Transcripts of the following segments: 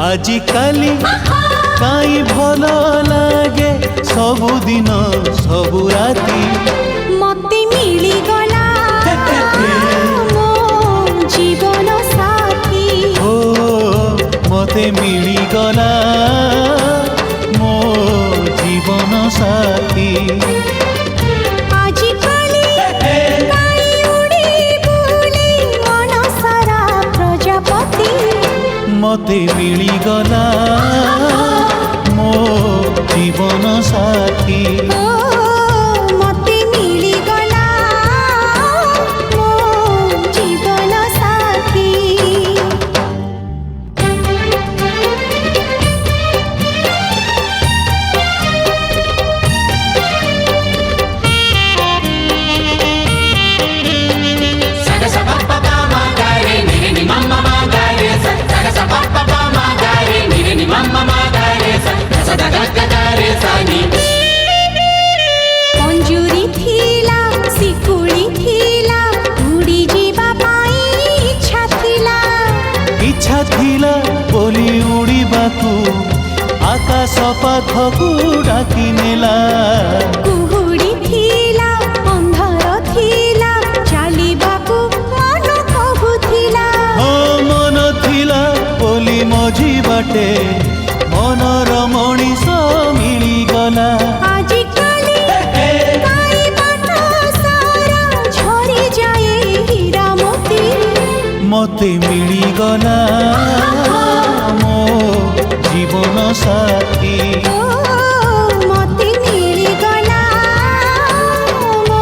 आजिकाली काई भल लागे सबुदिन सबु राती मते मिली गला मो जीवन साथी ओ मते मिली गला मो जीवन साथी आजिकाली काई उड़ी बुली मन सारा प्रजापति मते मिली गला मो जीवन साथी मते मिली गला मो जीवन साथी पंजुरी थिला सिकुड़ी थिला उड़ी जीवा पाई इच्छा थिला बोली उड़ीबाकू आकाश पाखकू डाकी नेला कुहुड़ी थिला अंधार थिला चालिबाकू मन कहुथिला हो मन थिला बोली मझी बाटे मनर मणिष मिलीगला आजिकाली काई बाट सारा झरी जाए हीरा मोती मते मिलीगला मो जीवन साथी मते मिली गला मो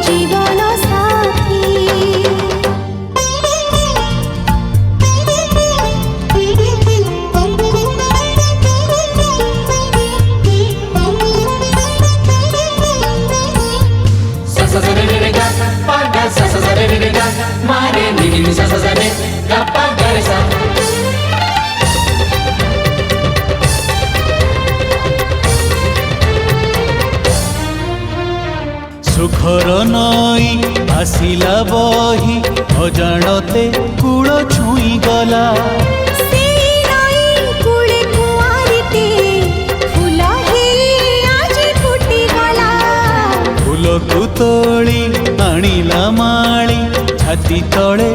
जीवन साथी सुखर नई आसिला बही अजाणते कूल छुई गला फूल को तोली आनिला माली छाती तले